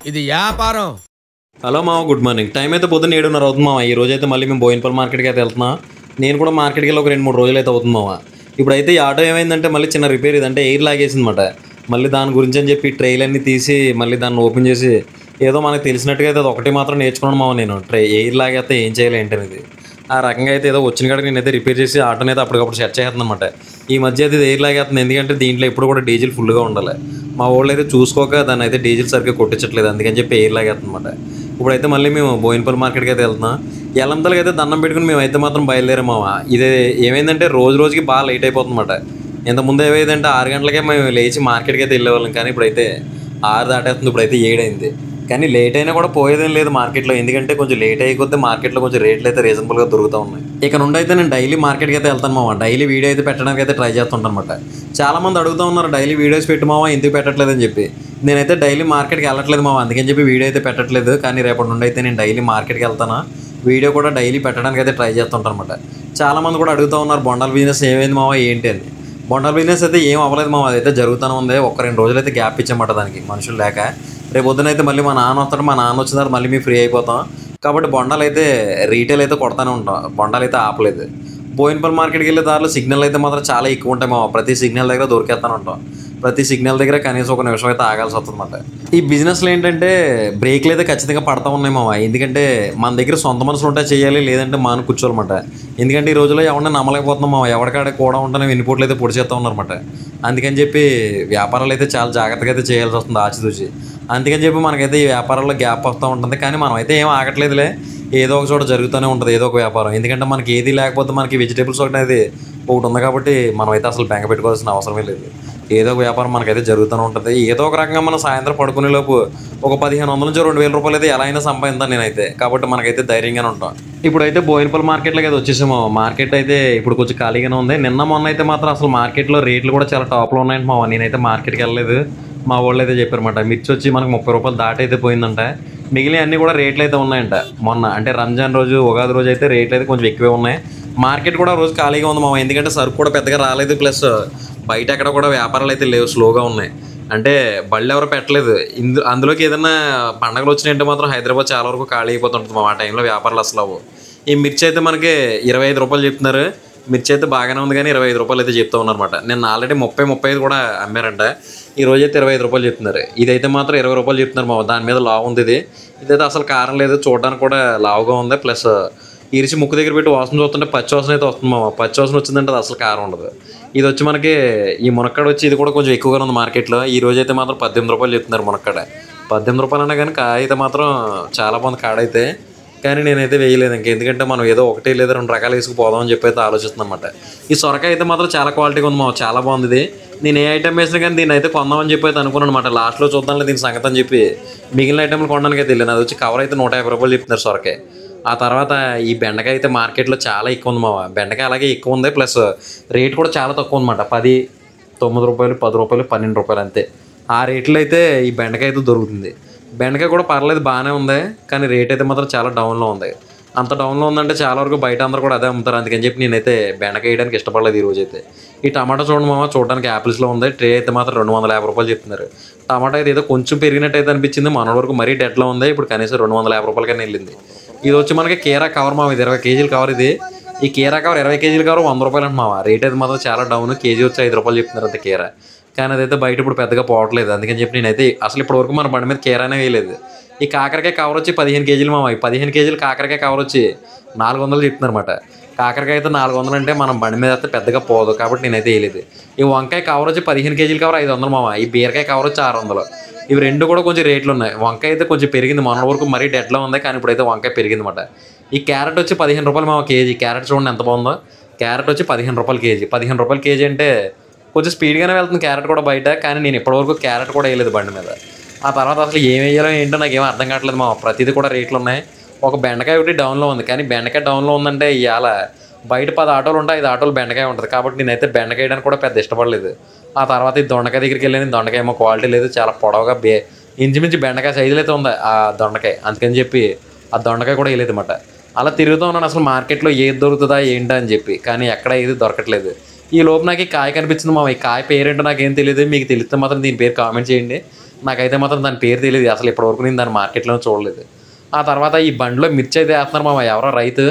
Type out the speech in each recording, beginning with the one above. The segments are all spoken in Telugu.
ఇది వ్యాపారం. హలో మామ, గుడ్ మార్నింగ్. టైం అయితే పొద్దున్న 7:30 అవుతుంది మామ. ఈ రోజు అయితే మళ్ళీ మేము బోయినపల్లి మార్కెట్కి అయితే వెళ్తున్నాం. నేను కూడా మార్కెట్కి వెళ్ళి ఒక 2-3 రోజులు అయితే అవుతుంది మామ. ఇప్పుడైతే ఈ ఆటో ఏమైందంటే మళ్ళీ చిన్న రిపేర్, ఇదంటే ఎయిర్ లాగేసింది అనమాట. మళ్ళీ దాని గురించి అని చెప్పి ట్రైలన్నీ తీసి మళ్ళీ దాన్ని ఓపెన్ చేసి ఏదో మనకు తెలిసినట్టుగా అయితే అది ఒకటి మాత్రం నేర్చుకున్నాను మామ. నేను ఎయిర్ లాగేస్తే ఏం చేయాలి ఏంటనేది ఆ రకంగా అయితే ఏదో వచ్చిన కాడికి నేనైతే రిపేర్ చేసి ఆటోని అయితే అప్పటికప్పుడు సెట్ చేస్తాను అనమాట. ఈ మధ్య అయితే ఎయిర్ లాగేస్తుంది, ఎందుకంటే దీంట్లో ఎప్పుడు కూడా డీజిల్ ఫుల్గా ఉండాలి. మా వాళ్ళు అయితే చూసుకోక దాన్ని అయితే డీజిల్ సరిగ్గా కొట్టించట్లేదు, అందుకని చెప్పి ఎయిర్ లాగేస్తుంది అనమాట. ఇప్పుడైతే మళ్ళీ మేము బోయినపల్లి మార్కెట్కి అయితే వెళ్తున్నాం. ఎల్లంతలకి అయితే దండం పెట్టుకుని మేము అయితే మాత్రం బయలుదేరాం మామ. ఇది ఏమైందంటే రోజుకి బాగా లేట్ అయిపోతుందన్నమాట. ఇంతకుముందు ఏమైందంటే 6 గంటలకే మేము లేచి మార్కెట్కి అయితే వెళ్ళేవాళ్ళం, కానీ ఇప్పుడైతే 6 దాటేస్తుంది, ఇప్పుడైతే 7 అయింది. కానీ లేట్ అయినా కూడా పోయేదేం లేదు మార్కెట్లో, ఎందుకంటే కొంచెం లేట్ అయిపోతే మార్కెట్లో కొంచెం రేట్లు అయితే రీజనబుల్గా దొరుకుతూ ఉన్నాయి. ఇక నుండి అయితే నేను డైలీ మార్కెట్కి అయితే వెళ్తాను మామ. డైలీ వీడియో అయితే పెట్టడానికి అయితే ట్రై చేస్తుంటాను అనమాట. చాలామంది అడుగుతూ ఉన్నారు డైలీ వీడియోస్ పెట్టు మామ, ఎందుకు పెట్టట్లేదని చెప్పి. నేనైతే డైలీ మార్కెట్కి వెళ్ళట్లేదు మామ, అందుకని చెప్పి వీడియో అయితే పెట్టట్లేదు. కానీ రేపటి నుండి అయితే నేను డైలీ మార్కెట్కి వెళ్తాను, వీడియో కూడా డైలీ పెట్టడానికి అయితే ట్రై చేస్తుంటాను అనమాట. చాలామంది కూడా అడుగుతూ ఉన్నారు బొండాల బిజినెస్ ఏమైంది మామ ఏంటి అని. బొండాల బిజినెస్ అయితే ఏం అవ్వలేదు మామ, అదైతే జరుగుతూనే ఉంది. 1-2 రోజులు అయితే గ్యాప్ ఇచ్చామాట దానికి, మనుషులు లేక. రేపు పొద్దున అయితే మళ్ళీ మా నాన్న వస్తాడు, మా నాన్న వచ్చిన తర్వాత మళ్ళీ మేము ఫ్రీ అయిపోతాం. కాబట్టి బొండాలు అయితే రీటైల్ అయితే కొడతానే ఉంటాం, బొండాలు అయితే ఆపలేదు. బోయినపల్లి మార్కెట్కి వెళ్ళే దారిలో సిగ్నల్ అయితే మాత్రం చాలా ఎక్కువ ఉంటాయి మామ. ప్రతి సిగ్నల్ దగ్గర దొరికేస్తాను ఉంటాం, ప్రతి సిగ్నల్ దగ్గర కనీసం 1 నిమిషం అయితే ఆగాల్సి వస్తుంది అన్నమాట. ఈ బిజినెస్లో ఏంటంటే బ్రేక్లు అయితే ఖచ్చితంగా పడతా ఉన్నాయి మామ, ఎందుకంటే మన దగ్గర సొంత మనుషులు ఉంటే చేయాలి, లేదంటే మాను కూర్చోవాలన్నమాట. ఎందుకంటే ఈ రోజుల్లో ఎవరిని నమ్మలేకపోతున్నాం మామ, ఎవరికాడ కూడా ఉంటేనే వెన్నుపోట్లు అయితే పొడి చేస్తూ ఉన్నారన్నమాట. అందుకని చెప్పి వ్యాపారాలు అయితే చాలా జాగ్రత్తగా అయితే చేయాల్సి వస్తుంది, ఆచితూచి. అందుకని చెప్పి మనకైతే ఈ వ్యాపారాల్లో గ్యాప్ వస్తూ ఉంటుంది. కానీ మనం అయితే ఏం ఆగట్లేదులే, ఏదో ఒక చోట జరుగుతూనే ఉంటుంది ఏదో ఒక వ్యాపారం. ఎందుకంటే మనకి ఏది లేకపోతే మనకి వెజిటేబుల్స్ ఒకటి ఉంది కాబట్టి మనం అయితే అసలు బెంగ పెట్టుకోవాల్సిన అవసరమే లేదు. ఏదో ఒక వ్యాపారం మనకైతే జరుగుతూనే ఉంటుంది. ఏదో ఒక రకంగా మనం సాయంత్రం పడుకునే లోపు ఒక 1500 నుంచి 2000 రూపాయలు అయితే ఎలా అయినా సంపాదించాను నేనైతే. కాబట్టి మనకైతే ధైర్యంగానే ఉంటాం. ఇప్పుడైతే బోయినపల్లి మార్కెట్లోకి అయితే వచ్చేసాము. మార్కెట్ అయితే ఇప్పుడు కొంచెం ఖాళీగానే ఉంది. నిన్న మొన్న అయితే మాత్రం అసలు మార్కెట్లో రేట్లు కూడా చాలా టాప్లో ఉన్నాయంట మావ. నేనైతే మార్కెట్కి వెళ్ళలేదు, మా వాళ్ళు అయితే చెప్పారన్నమాట. మిర్చి వచ్చి మనకు 30 రూపాయలు దాటి అయితే పోయిందంట. మిగిలిన అన్నీ కూడా రేట్లు అయితే ఉన్నాయంట. మొన్న అంటే రంజాన్ రోజు, ఉగాది రోజు అయితే రేట్లు అయితే కొంచెం ఎక్కువే ఉన్నాయి. మార్కెట్ కూడా రోజు ఖాళీగా ఉంది మామ, ఎందుకంటే సరుకు కూడా పెద్దగా రాలేదు. ప్లస్ బయట ఎక్కడ కూడా వ్యాపారాలు అయితే లేవు, స్లోగా ఉన్నాయి. అంటే బళ్ళు ఎవరు పెట్టలేదు. అందులోకి ఏదైనా పండగలు వచ్చినాయంటే మాత్రం హైదరాబాద్ చాలా వరకు ఖాళీ అయిపోతుంటుంది మా టైంలో, వ్యాపారాలు అసలు అవ్వవు. ఈ మిర్చి అయితే మనకి 25 రూపాయలు చెప్తున్నారు. మిర్చి అయితే బాగానే ఉంది, కానీ 25 రూపాయలు అయితే చెప్తూ ఉన్నారన్నమాట. నేను ఆల్రెడీ 30-35 కూడా అమ్మారంట. ఈ రోజు అయితే 25 రూపాయలు చెప్తున్నారు. ఇదైతే మాత్రం 20 రూపాయలు చెప్తున్నారు మా. దాని మీద లావు ఉంది. ఇదైతే అసలు కారం లేదు, చూడడానికి కూడా లావుగా ఉంది. ప్లస్ ఇరిచి ముక్కు దగ్గర పెట్టి వాసన చూస్తుంటే పచ్చి వాసన అయితే వస్తుంది మామ. పచ్చి వాసన వచ్చిందంటే అది అసలు కారం ఉండదు. ఇది వచ్చి మనకి ఈ మునక్కాడ వచ్చి ఇది కూడా కొంచెం ఎక్కువగా ఉంది మార్కెట్లో. ఈ రోజు అయితే మాత్రం 18 రూపాయలు చెప్తున్నారు మునక్కాడ. 18 రూపాయలు అన్నా కానీ కాయ అయితే మాత్రం చాలా బాగుంది కాడైతే. కానీ నేనైతే వేయలేదు ఇంక, ఎందుకంటే మనం ఏదో 1 లేదా 2 రకాలు వేసుకుపోదాం అని చెప్పి అయితే ఆలోచిస్తున్నాం అన్నమాట. ఈ సొరకాయ అయితే మాత్రం చాలా క్వాలిటీగా ఉంది మామ, చాలా బాగుంది. నేను ఏ ఐటమ్ వేసినా కానీ దీన్ని అయితే కొందామని చెప్పి అయితే అనుకున్నాను అనమాట. లాస్ట్లో చూద్దాంలే దీని సంగతి అని చెప్పి మిగిలిన ఐటమ్లు కొనడానికి అయితే వెళ్ళాను. అది వచ్చి కవర్ అయితే 150 రూపాయలు చెప్తున్నారు సొరకాయ. ఆ తర్వాత ఈ బెండకాయ అయితే మార్కెట్లో చాలా ఎక్కువ ఉంది మావ. బెండకాయ అలాగే ఎక్కువ ఉంది, ప్లస్ రేట్ కూడా చాలా తక్కువ అనమాట. 10, 9 రూపాయలు, 10 రూపాయలు, 12 రూపాయలు అంతే. ఆ రేట్లో అయితే ఈ బెండకాయ అయితే దొరుకుతుంది. బెండకాయ కూడా పర్లేదు, బాగానే ఉంది, కానీ రేట్ అయితే మాత్రం చాలా డౌన్లో ఉంది. అంత డౌన్లో ఉందంటే చాలా వరకు బయట అందరూ కూడా అదే అమ్ముతారు. అందుకని చెప్పి నేనైతే బెండకాయ వేయడానికి ఇష్టపడలేదు ఈ రోజు అయితే. ఈ టమాటా చూడండి మామ, చూడడానికి యాపిల్స్లో ఉంది. ట్రే అయితే మాత్రం 250 రూపాయలు చెప్తున్నారు. టమాటా అయితే ఏదో కొంచెం పెరిగినట్టు అయితే అనిపించింది, మన వరకు మరీ డెట్లో ఉంది. ఇప్పుడు కనీసం 250 రూపాయలకైనా వెళ్ళింది. ఇది వచ్చి మనకి కీరా కవర్ మామ, ఇది 20 కేజీల కవర్. ఇది ఈ కీరా కవర్ 20 కేజీల కవర్ 100 రూపాయలు అంట మామ. రేట్ అయితే మాత్రం చాలా డౌన్. కేజీ వచ్చి 5 రూపాయలు చెప్తున్నారు అంతే కీరా. కానీ అదైతే బయట ఇప్పుడు పెద్దగా పోవట్లేదు. అందుకని చెప్పి నేనైతే అసలు ఇప్పటి వరకు మన బండి మీద కీరానే వేయలేదు. ఈ కాకరకాయ కవర్ వచ్చి 15 కేజీలు మామ. 15 కేజీలు కాకరకాయ కవర్ వచ్చి 400 చెప్తున్నారు అనమాట. కాకరకాయ అయితే 400 అంటే మనం బండి మీద అయితే పెద్దగా పోదు, కాబట్టి నేనైతే వేయలేదు. ఈ వంకాయ కవర్ వచ్చి 15 కేజీల కవర్ 500 మామ. ఈ బీరకాయ కవర్ వచ్చి 600. ఇవి రెండు కూడా కొంచెం రేట్లు ఉన్నాయి. వంకాయ అయితే కొంచెం పెరిగింది, మన వరకు మరీ డెడ్లో ఉంది, కానీ ఇప్పుడైతే వంకాయ పెరిగింది అనమాట. ఈ క్యారెట్ వచ్చి 15 రూపాయలు మామ కేజీ. క్యారెట్ చూడండి ఎంత బాగుందో. క్యారెట్ వచ్చి 15 రూపాయలు కేజీ. 15 రూపాయలు కేజీ అంటే కొంచెం స్పీడ్గానే వెళ్తుంది క్యారెట్ కూడా బయట, కానీ నేను ఇప్పటివరకు క్యారెట్ కూడా వేయలేదు బండి మీద. ఆ తర్వాత అసలు ఏం వేయాలో ఏంటో నాకు ఏమీ అర్థం కావట్లేదు మా. ప్రతిదీ కూడా రేట్లు ఉన్నాయి. ఒక బెండకాయ ఒకటి డౌన్లో ఉంది, కానీ బెండకాయ డౌన్లో ఉందంటే ఇవాళ బయట 10 ఆటోలు ఉంటాయి, 5 ఆటోలు బెండకాయ ఉంటుంది. కాబట్టి నేనైతే బెండకాయ వేయడానికి కూడా పెద్ద ఇష్టపడలేదు. ఆ తర్వాత ఈ దొండకాయ దగ్గరికి వెళ్ళాను. దొండకాయ ఏమో క్వాలిటీ లేదు, చాలా పొడవుగా ఇంచుమించు బెండకాయ సైజులు అయితే ఉంది ఆ దొండకాయ. అందుకని చెప్పి ఆ దొండకాయ కూడా వేయలేదు అన్నమాట. అలా తిరుగుతూ ఉన్నాను అసలు మార్కెట్లో ఏది దొరుకుతుందా ఏంటా అని చెప్పి, కానీ ఎక్కడ ఏది దొరకట్లేదు. ఈ లోపు నాకు ఈ కాయ కనిపించింది మామ. ఈ కాయ పేరేంటో నాకేం తెలియదు, మీకు తెలిస్తే మాత్రం దీని పేరు కామెంట్ చేయండి. నాకైతే మాత్రం దాని పేరు తెలియదు అసలు, ఇప్పటివరకు నేను దాని మార్కెట్లోనే చూడలేదు. ఆ తర్వాత ఈ బండిలో మిర్చి అయితే వేస్తున్నారు మామ, ఎవరో రైతు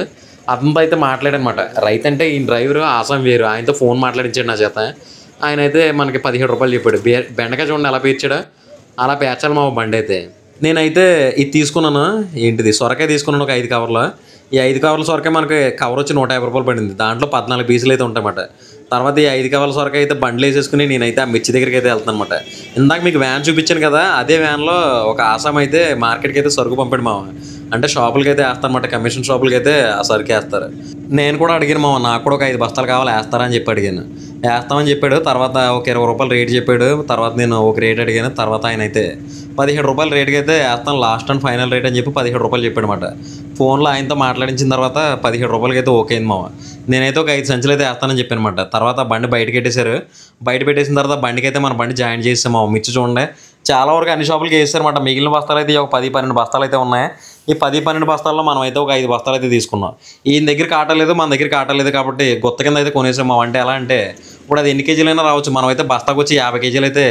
అతనితో అయితే మాట్లాడనమాట. రైతు అంటే ఈ డ్రైవరు ఆసాం వేరు, ఆయనతో ఫోన్ మాట్లాడించాడు నా చేత. ఆయన అయితే మనకి 17 రూపాయలు చెప్పాడు. బెండకాయ చూడండి ఎలా పేర్చాడు, అలా పేర్చాలి మా బండి అయితే. నేనైతే ఇది తీసుకున్నాను, ఏంటిది సొరకాయ తీసుకున్నాను ఒక 5 కవర్లు. ఈ 5 కవర్ల సొరకాయ మనకి కవర్ వచ్చి 150 రూపాయలు పడింది. దాంట్లో 14 పీసులు అయితే ఉంటాయన్నమాట. తర్వాత ఈ 5 కవర్ల సొరకాయ అయితే బండ్లు వేసేసుకుని నేనైతే ఆ మిర్చి దగ్గరికి అయితే వెళ్తాను అనమాట. ఇందాక మీకు వ్యాన్ చూపించాను కదా, అదే వ్యాన్లో ఒక ఆసాం అయితే మార్కెట్కి అయితే సరుకు పంపాడు మామ. అంటే షాపులకి అయితే వేస్తారనమాట, కమిషన్ షాపులకి అయితే ఆ సరుకు వేస్తారు. నేను కూడా అడిగాను మామ, నాకు కూడా ఒక 5 బస్తాలు కావాలి వేస్తారా అని చెప్పి అడిగాను. వేస్తామని చెప్పాడు. తర్వాత ఒక 20 రూపాయలు రేట్ చెప్పాడు. తర్వాత నేను ఒక రేట్ అడిగాను. తర్వాత ఆయన అయితే 17 రూపాయల రేటుకి అయితే వేస్తాను లాస్ట్ అండ్ ఫైనల్ రేట్ అని చెప్పి 17 రూపాయలు చెప్పాడు అనమాట. ఫోన్లో ఆయనతో మాట్లాడించిన తర్వాత 17 రూపాయలకి అయితే ఓకే అయింది మామ. నేనైతే ఒక 5 సంచులు అయితే వేస్తానని చెప్పాను అనమాట. తర్వాత బండి బయటకి పెట్టేశారు. బయట పెట్టేసిన తర్వాత బండికి అయితే మన బండి జాయిన్ చేసాం మామ. మిర్చి చూడండి చాలా వరకు అన్ని షాపులకి వేస్తారన్నమాట. మిగిలిన బస్తాలు అయితే ఒక 10-12 బస్తాలు అయితే ఉన్నాయి. ఈ 10-12 బస్తాల్లో మనం అయితే ఒక 5 బస్తాలు అయితే తీసుకున్నాం. ఈయన దగ్గర కాటలేదు, మన దగ్గర కాటలేదు కాబట్టి గుత్త కింద అయితే కొనేసాం మామ. అంటే ఎలా అంటే ఇప్పుడు అది ఎన్ని కేజీలైనా రావచ్చు, మనం అయితే బస్తాకు వచ్చి 50 కేజీలు అయితే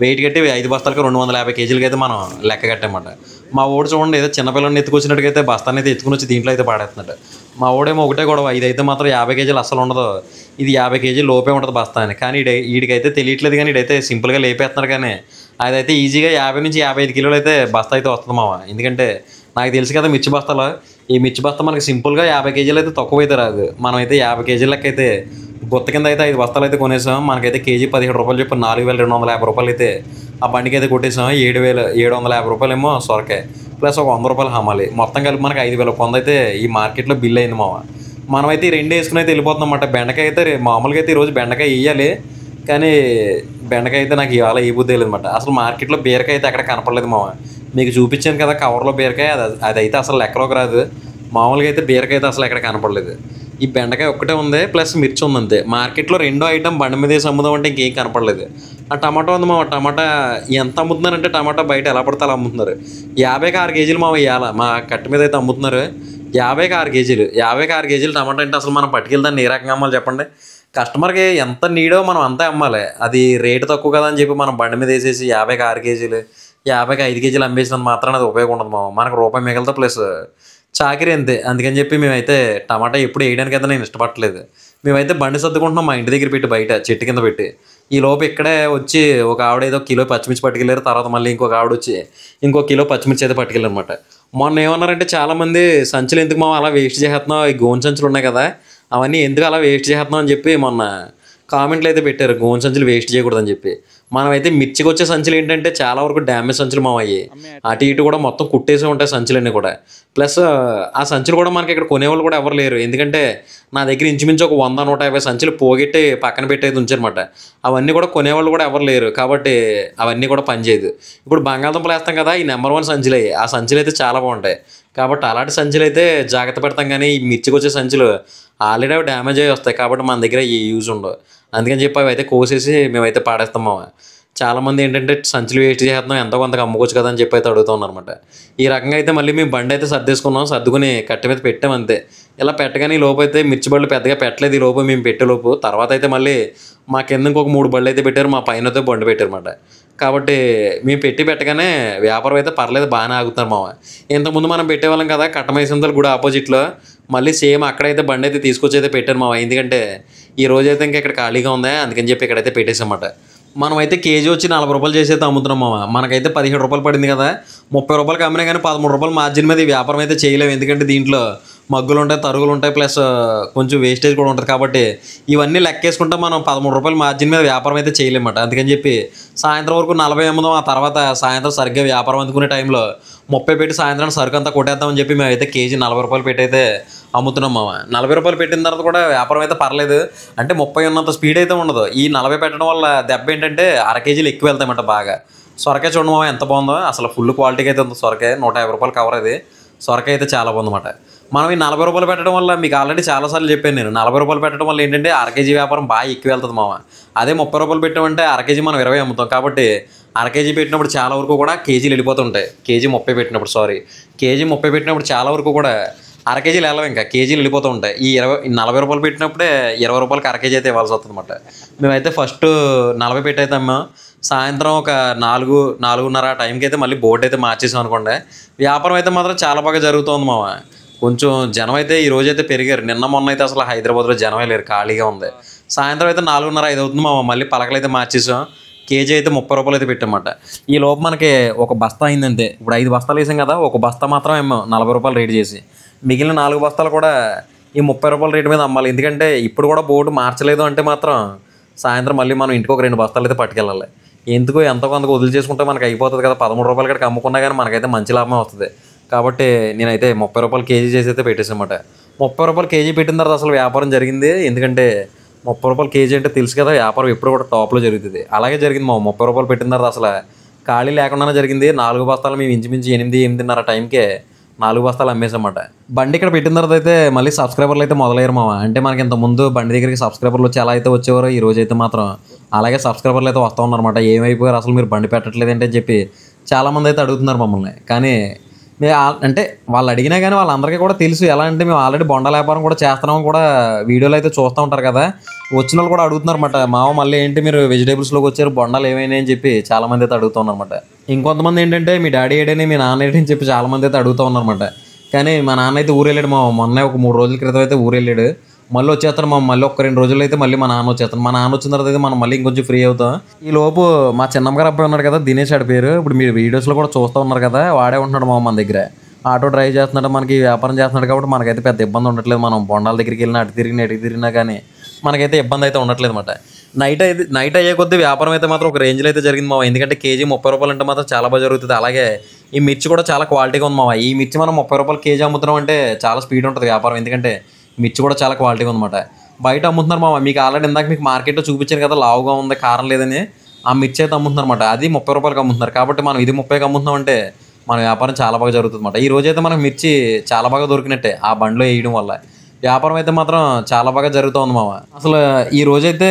వెయిట్ కట్టి 5 బస్తాలకి 250 కేజీలకి అయితే మనం లెక్క కట్టామన్నమాట. మా ఓడి చూడండి ఏదో చిన్నపిల్లల్ని ఎత్తుకొచ్చినట్టుగా అయితే బస్తాన్ని అయితే ఎత్తుకుని వచ్చి దీంట్లో అయితే పాడేస్తున్నాడు. మా ఓడేమో ఒకటే గొడవ, ఇదైతే మాత్రం 50 కేజీలు అసలు ఉండదు, ఇది 50 కేజీలు లోపే ఉంటుంది బస్తా అని. కానీ వీడికైతే తెలియట్లేదు, కానీ ఇడైతే సింపుల్గా లేపేస్తున్నారు. కానీ అదైతే ఈజీగా 50 నుంచి 55 కిలోలు అయితే బస్తా అయితే వస్తుంది మామ. ఎందుకంటే నాకు తెలుసు కదా మిర్చి బస్తాలో, ఈ మిర్చి బస్తా మనకి సింపుల్గా 50 కేజీలు అయితే తక్కువ అయితే రాదు. మనం అయితే 50 కేజీలకి అయితే గుత్త కింద అయితే 5 బస్తాలు అయితే కొనేసాం. మనకైతే కేజీ 17 రూపాయలు చెప్పి 4250 రూపాయలు అయితే ఆ బండికి అయితే కొట్టేసాం. 7750 రూపాయలు ఏమో సొరకాయ ప్లస్ ఒక 100 రూపాయలు హమాలి, మొత్తం కలిపి మనకి 5100 అయితే ఈ మార్కెట్లో బిల్ అయింది మామ. మనమైతే ఈ 2 వేసుకుని అయితే వెళ్ళిపోతున్నాం అన్నమాట. బెండకాయ అయితే మామూలుగా అయితే ఈరోజు బెండకాయ వేయాలి, కానీ బెండకాయ అయితే నాకు ఇవాళ ఈ బుద్ధి లేదు అనమాట. అసలు మార్కెట్లో బీరకాయ అయితే ఎక్కడ కనపడలేదు మామ. మీకు చూపించాను కదా కవర్లో బీరకాయ, అదైతే అసలు లెక్కలోకి రాదు. మామూలుగా అయితే బీరకాయ అయితే అసలు ఎక్కడ కనపడలేదు. ఈ బెండకాయ ఒక్కటే ఉంది, ప్లస్ మిర్చి ఉంది అంతే. మార్కెట్లో రెండో ఐటమ్ బండి మీద వేసి అమ్ముదాం అంటే ఇంకేం కనపడలేదు. ఆ టమాటా ఉంది మామ. టమాటా ఎంత అమ్ముతున్నారంటే టమాటా బయట ఎలా పడితే అలా అమ్ముతున్నారు. 50కి 6 కేజీలు మామ ఇవాళ మా కట్ట మీద అయితే అమ్ముతున్నారు. 50కి 6 కేజీలు, 50కి 6 కేజీలు టమాటా అంటే అసలు మనం పట్టుకెళ్దాన్ని ఏ రకంగా అమ్మాలి చెప్పండి. కస్టమర్కి ఎంత నీడో మనం అంతే అమ్మాలి. అది రేటు తక్కువ కదా అని చెప్పి మనం బండి మీద వేసేసి 50కి 6 కేజీలు 50కి 5 కేజీలు అమ్మేసినంత మాత్రాన అది ఉపయోగం ఉండదు మామ. మనకు రూపాయి మిగలతో ప్లస్ చాకరీ అంతే. అందుకని చెప్పి మేమైతే టమాటా ఎప్పుడు వేయడానికి అయితే నేను ఇష్టపడలేదు. మేమైతే బండి సర్దుకుంటున్నాం మా ఇంటి దగ్గర పెట్టి, బయట చెట్టు కింద పెట్టి. ఈ లోపు ఇక్కడే వచ్చి ఒక ఆవిడ ఏదో కిలో పచ్చిమిర్చి పట్టుకెళ్ళారు. తర్వాత మళ్ళీ ఇంకొక ఆవిడ వచ్చి ఇంకో కిలో పచ్చిమిర్చి అయితే పట్టుకెళ్ళారు అనమాట. మొన్న ఏమన్నారంటే చాలామంది సంచులు ఎందుకు మామ అలా వేస్ట్ చేస్తున్నావు, ఈ గోను సంచులు ఉన్నాయి కదా అవన్నీ ఎందుకు అలా వేస్ట్ చేస్తున్నావు అని చెప్పి మొన్న కామెంట్లు అయితే పెట్టారు. గోను సంచులు వేస్ట్ చేయకూడదని చెప్పి. మనమైతే మిర్చికి వచ్చే సంచులు ఏంటంటే చాలా వరకు డ్యామేజ్ సంచులు మావయ్యి, అటు ఇటు కూడా మొత్తం కుట్టేసే ఉంటాయి సంచులన్నీ కూడా. ప్లస్ ఆ సంచులు కూడా మనకి ఇక్కడ కొనేవాళ్ళు కూడా ఎవరు లేరు. ఎందుకంటే నా దగ్గర ఇంచుమించు ఒక 100-150 సంచులు పోగొట్టి పక్కన పెట్టేది ఉంచారన్నమాట. అవన్నీ కూడా కొనేవాళ్ళు కూడా ఎవరు లేరు కాబట్టి అవన్నీ కూడా పనిచేయదు. ఇప్పుడు బంగాళదుంపలు వేస్తాం కదా, ఈ నెంబర్ 1 సంచులు అయ్యి, ఆ సంచులు అయితే చాలా బాగుంటాయి. కాబట్టి అలాంటి సంచులు అయితే జాగ్రత్త పెడతాం. కానీ ఈ మిర్చికి వచ్చే సంచులు ఆల్రెడీ అవి డ్యామేజ్ అయ్యి వస్తాయి కాబట్టి మన దగ్గర ఈ యూజ్ ఉండవు. అందుకని చెప్పి అవి అయితే కోసేసి మేమైతే పాడేస్తాం మామ. చాలామంది ఏంటంటే సంచులు వేస్ట్ చేస్తున్నాం, ఎంతో కొంతగా అమ్ముకోవచ్చు కదా అని చెప్పి అయితే అడుగుతున్నాం అనమాట. ఈ రకంగా అయితే మళ్ళీ మేము బండి అయితే సర్దేసుకున్నాం, సర్దుకుని కట్టె మీద పెట్టాం అంతే. ఇలా పెట్టగానే ఈ లోపు అయితే మిర్చి బళ్ళు పెద్దగా పెట్టలేదు. ఈ లోపు మేము పెట్టే లోపు తర్వాత అయితే మళ్ళీ మా కింద ఇంకొక 3 బళ్ళు అయితే పెట్టారు, మా పైన అయితే బండి పెట్టారు అనమాట. కాబట్టి మేము పెట్టగానే వ్యాపారం అయితే పర్లేదు, బాగానే ఆగుతున్నారు మామ. ఇంతకుముందు మనం పెట్టేవాళ్ళం కదా కట్టమైసంతల గుడి ఆపోజిట్లో, మళ్ళీ సేమ్ అక్కడైతే బండి అయితే తీసుకొచ్చి అయితే పెట్టారు మామ. ఎందుకంటే ఈ రోజైతే ఇంకా ఇక్కడ ఖాళీగా ఉంది, అందుకని చెప్పి ఇక్కడైతే పెట్టేసామాట. మనమైతే కేజీ వచ్చి 40 రూపాయలు చేసి అయితే అమ్ముతున్నాం మామ. మనకైతే 17 రూపాయలు పడింది కదా, 30 రూపాయలకి అమ్మినా కానీ 13 రూపాయలు మార్జిన్ మీద ఈ వ్యాపారం అయితే చేయలేము. ఎందుకంటే దీంట్లో మగ్గులు ఉంటాయి, తరుగులు ఉంటాయి, ప్లస్ కొంచెం వేస్టేజ్ కూడా ఉంటుంది. కాబట్టి ఇవన్నీ లెక్కేసుకుంటే మనం 13 రూపాయల మార్జిన్ మీద వ్యాపారం అయితే చేయలేమట. అందుకని చెప్పి సాయంత్రం వరకు 40 అమ్ముదాం, ఆ తర్వాత సాయంత్రం సరిగ్గా వ్యాపారం అందుకునే టైంలో 30 పెట్టి సాయంత్రం సరుకు అంతా కొట్టేద్దామని చెప్పి మేమైతే కేజీ 40 రూపాయలు పెట్టి అయితే అమ్ముతున్నాం మామ. 40 రూపాయలు పెట్టిన తర్వాత కూడా వ్యాపారం అయితే పర్లేదు. అంటే 30 ఉన్నంత స్పీడ్ అయితే ఉండదు. ఈ 40 పెట్టడం వల్ల దెబ్బ ఏంటంటే 1/2 కేజీలు ఎక్కువ వెళ్తాయన్నమాట బాగా. సొరకాయ చూడండి మామ ఎంత బాగుందో, అసలు ఫుల్ క్వాలిటీకి అయితే ఉంది సొరకాయ. 150 రూపాయలు కవర్ అది. సొరకాయ అయితే చాలా బాగుందన్నమాట. మనం ఈ 40 రూపాయలు పెట్టడం వల్ల మీకు ఆల్రెడీ చాలాసార్లు చెప్పాను నేను, 40 రూపాయలు పెట్టడం వల్ల ఏంటంటే 1/2 కేజీ వ్యాపారం బాగా ఎక్కువ వెళ్తుంది మామ. అదే 30 రూపాయలు పెట్టామంటే 1/2 కేజీ మనం 20 అమ్ముతాం. కాబట్టి 1/2 కేజీ పెట్టినప్పుడు చాలా వరకు కూడా కేజీలు వెళ్ళిపోతుంటాయి. కేజీ 30 పెట్టినప్పుడు కేజీ 30 పెట్టినప్పుడు చాలా వరకు కూడా 1/2 కేజీలు వెళ్ళవు, ఇంకా కేజీలు వెళ్ళిపోతూ ఉంటాయి. ఈ 40 రూపాయలు పెట్టినప్పుడే 20 రూపాయలకి 1/2 కేజీ అయితే ఇవ్వాల్సి వస్తుంది అనమాట. మేమైతే ఫస్ట్ 40 పెట్టి అయితే అమ్మాం. సాయంత్రం ఒక 4-4:30 ఆ టైంకి అయితే మళ్ళీ బోట్ అయితే మార్చేసాం అనుకోండి. వ్యాపారం అయితే మాత్రం చాలా బాగా జరుగుతుంది మామ. కొంచెం జనం అయితే ఈ రోజైతే పెరిగారు. నిన్న మొన్న అయితే అసలు హైదరాబాద్లో జనమే లేరు, ఖాళీగా ఉంది. సాయంత్రం అయితే 4:30-5 అవుతుంది మామ. మళ్ళీ పలకలు అయితే మార్చేసాం. కేజీ అయితే 30 రూపాయలు అయితే పెట్టామన్నమాట. ఈ లోపు మనకి ఒక బస్తా అయిందంతే. ఇప్పుడు 5 బస్తాలు వేసాం కదా, ఒక బస్తా మాత్రం ఏమో 40 రూపాయలు రేట్ చేసి, మిగిలిన 4 బస్తాలు కూడా ఈ 30 రూపాయల రేటు మీద అమ్మాలి. ఎందుకంటే ఇప్పుడు కూడా బోర్డు మార్చలేదు అంటే మాత్రం సాయంత్రం మళ్ళీ మనం ఇంటికి ఒక 2 బస్తాలు అయితే పట్టుకెళ్ళాలి. ఎందుకు ఎంతో కొంత వదిలి చేసుకుంటే మనకి అయిపోతుంది కదా. 13 రూపాయల కాడికి అమ్ముకున్నా కానీ మనకైతే మంచి లాభమే వస్తుంది. కాబట్టి నేనైతే 30 రూపాయలు కేజీ చేసి అయితే పెట్టేసామాట. 30 రూపాయలు కేజీ పెట్టిన తర్వాత అసలు వ్యాపారం జరిగింది. ఎందుకంటే 30 రూపాయలు కేజీ అంటే తెలుసు కదా, వ్యాపారం ఎప్పుడు కూడా టాప్లో జరుగుతుంది. అలాగే జరిగింది మా 30 రూపాయలు పెట్టిన తర్వాత అసలు ఖాళీ లేకుండానే జరిగింది. 4 బస్తాలు మేము ఇంచుమించు 8-8:30 టైంకే 4 బస్తాలు అమ్మేసామాట. బండి ఇక్కడ పెట్టిన తర్వాత అయితే మళ్ళీ సబ్స్క్రైబర్లు అయితే మొదలయ్యారు మామ. అంటే మనకి ఇంత ముందు బండి దగ్గరికి సబ్స్క్రైబర్లు వచ్చి ఎలా అయితే వచ్చేవారో ఈ రోజు అయితే మాత్రం అలాగే సబ్స్క్రైబర్లు అయితే వస్తూ ఉన్నారన్నమాట. ఏమైపోయారు అసలు మీరు బండి పెట్టట్లేదు అంటే చెప్పి చాలామంది అయితే అడుగుతున్నారు మమ్మల్ని. కానీ అంటే వాళ్ళు అడిగినా కానీ వాళ్ళందరికీ కూడా తెలుసు. ఎలా అంటే మేము ఆల్రెడీ బొండాల వ్యాపారం కూడా చేస్తున్నాం కూడా, వీడియోలో అయితే చూస్తూ ఉంటారు కదా. వచ్చిన వాళ్ళు కూడా అడుగుతున్నారు అనమాట, మావ మళ్ళీ ఏంటి మీరు వెజిటేబుల్స్లోకి వచ్చారు, బొండాలు ఏమైనా అని చెప్పి చాలామంది అయితే అడుగుతున్నారు అనమాట. ఇంకొంతమంది ఏంటంటే మీ డాడీ ఏడని మీ నాన్న ఏంటని చెప్పి చాలామంది అయితే అడుగుతూ ఉన్నారన్నమాట. కానీ మా నాన్న అయితే ఊరు వెళ్ళాడు. మొన్న ఒక 3 రోజుల క్రితం అయితే ఊరు వెళ్ళాడు. మళ్ళీ వచ్చేస్తాను మళ్ళీ ఒక 2 రోజులు అయితే మళ్ళీ మా నాన్న వచ్చేస్తాను. మా నాన్న వచ్చిన తర్వాత అయితే మనం మళ్ళీ ఇంకొంచెం ఫ్రీ అవుతాం. ఈ లోపు మా చిన్నమ్మ గారు అబ్బాయి ఉన్నాడు కదా, దినేష్ ఆడి పేరు. ఇప్పుడు మీరు వీడియోస్లో కూడా చూస్తూ ఉన్నారు కదా, వాడే ఉంటున్నాడు మన దగ్గర. ఆటో డ్రైవ్ చేస్తున్నాడు, మనకి వ్యాపారం చేస్తున్నాడు కాబట్టి మనకైతే పెద్ద ఇబ్బంది ఉండట్లేదు. మనం బొండాల దగ్గరికి వెళ్ళినా అటు తిరిగినా కానీ మనకైతే ఇబ్బంది అయితే ఉండట్లేదు అనమాట. నైట్ అయ్యే కొద్దీ వ్యాపారం అయితే మాత్రం ఒక రేంజ్లో అయితే జరిగింది మావ. ఎందుకంటే కేజీ 30 రూపాయలు అంటే మాత్రం చాలా బాగా జరుగుతుంది. అలాగే ఈ మిర్చి కూడా చాలా క్వాలిటీగా ఉంది మావ. ఈ మిర్చి మనం 30 రూపాయలు కేజీ అమ్ముతున్నాం అంటే చాలా స్పీడ్ ఉంటుంది వ్యాపారం. ఎందుకంటే మిర్చి కూడా చాలా క్వాలిటీగా ఉందన్నమాట. బయట అమ్ముతున్నారు మామ. మీకు ఆల్రెడీ ఇందాక మీకు మార్కెట్లో చూపించాను కదా, లావుగా ఉంది, కారం లేదని. ఆ మిర్చి అయితే అమ్ముతున్నారు అనమాట. అది 30 రూపాయలకి అమ్ముతున్నారు. కాబట్టి మనం ఇది 30కి అమ్ముతున్నాం అంటే మన వ్యాపారం చాలా బాగా జరుగుతుంది అనమాట. ఈ రోజైతే మనకు మిర్చి చాలా బాగా దొరికినట్టే ఆ బండిలో వేయడం వల్ల. వ్యాపారం అయితే మాత్రం చాలా బాగా జరుగుతుంది మామ. అసలు ఈ రోజైతే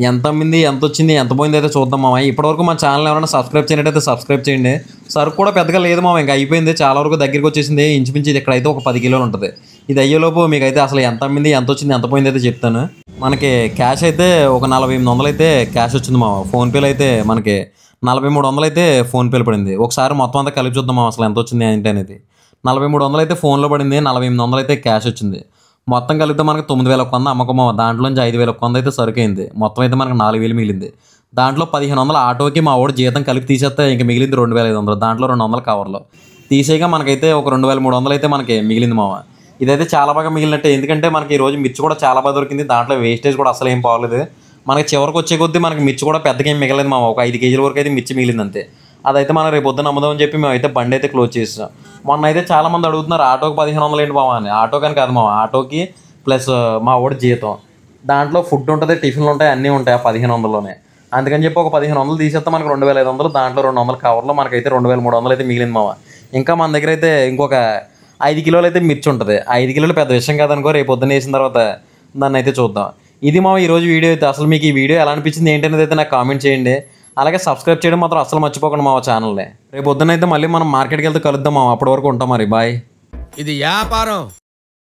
ఎంత అమ్మింది, ఎంత వచ్చింది, ఎంత పోయింది అయితే చూద్దాం మామ. ఇప్పటివరకు మా ఛానల్ ఎవరైనా సబ్స్క్రైబ్ చేయనట్టయితే సబ్స్క్రైబ్ చేయండి. సరుకు కూడా పెద్దగా లేదు మామ, ఇంకా అయిపోయింది. చాలా వరకు దగ్గరికి వచ్చేసింది. ఇంచుమించి ఇది ఇక్కడైతే ఒక 10 కిలోలు ఉంటుంది. ఇది అయ్యేలోపు మీకైతే అసలు ఎంత అమ్మింది, ఎంత వచ్చింది, ఎంత పోయింది అయితే చెప్తాను. మనకి క్యాష్ అయితే ఒక 4800 అయితే క్యాష్ వచ్చింది మామ. ఫోన్పేలో అయితే మనకి 4300 అయితే ఫోన్పేలో పడింది. ఒకసారి మొత్తం అంతా కలిపి చూద్దాం అసలు ఎంత వచ్చింది ఏంటి అనేది. 4300 అయితే ఫోన్లో పడింది, 4800 అయితే క్యాష్ వచ్చింది. మొత్తం కలిపితే మనకి 9100 అమ్మకం. దాంట్లోంచి 5100 అయితే సరుకైంది. మొత్తం అయితే మనకి 4000 మిగిలింది. దాంట్లో 1500 ఆటోకి మా వాడు జీతం కలిపి తీసేస్తే ఇంకా మిగిలింది 2500. దాంట్లో 200 కవర్లో తీసేయగా మనకైతే ఒక 2300 అయితే మనకి మిగిలింది మామ. ఇదైతే చాలా బాగా మిగిలినట్టే. ఎందుకంటే మనకి ఈ రోజు మిర్చి కూడా చాలా బాగా దొరికింది. దాంట్లో వేస్టేజ్ కూడా అసలు ఏం పోలేదు. మనకి చివరికి వచ్చే కొద్దీ మనకి మిర్చి కూడా పెద్దగా ఏం మిగలేదు మామ. ఒక 5 కేజీల వరకు అయితే మిర్చి మిగిలింది అంతే. అదైతే మనం రేపు పొద్దున్న అమ్ముదామని చెప్పి మేము అయితే బండి అయితే క్లోజ్ చేసాం. మొన్న అయితే చాలామంది అడుగుతున్నారు ఆటోకి 1500 ఏంటి మామ అని. ఆటో కానీ కాదు మామ, ఆటోకి ప్లస్ మా వాడి జీతం. దాంట్లో ఫుడ్ ఉంటుంది, టిఫిన్లు ఉంటాయి, అన్నీ ఉంటాయి ఆ 1500లోనే. అందుకని చెప్పి ఒక 1500 తీసేస్తే మనకు 2500. దాంట్లో 200 కవర్లో మనకైతే 2300 అయితే మిగిలింది మామ. ఇంకా మన దగ్గర అయితే ఇంకొక 5 కిలోలు అయితే మిర్చి ఉంటుంది. 5 కిలోలు పెద్ద విషయం కాదనుకో. రేపు పొద్దున్న వేసిన తర్వాత దాన్ని అయితే చూద్దాం. ఇది మా ఈరోజు వీడియో అయితే. అసలు మీకు ఈ వీడియో ఎలా అనిపించింది ఏంటనేది అయితే నాకు కామెంట్ చేయండి. అలాగే సబ్స్క్రైబ్ చేయడం మాత్రం అసలు మర్చిపోకండి మా ఛానల్ని. రేపు పొద్దున్న అయితే మళ్ళీ మనం మార్కెట్కి వెళ్తే కలుద్దాం. అప్పటి వరకు ఉంటాం మరి. బాయ్. ఇది వ్యాపారం.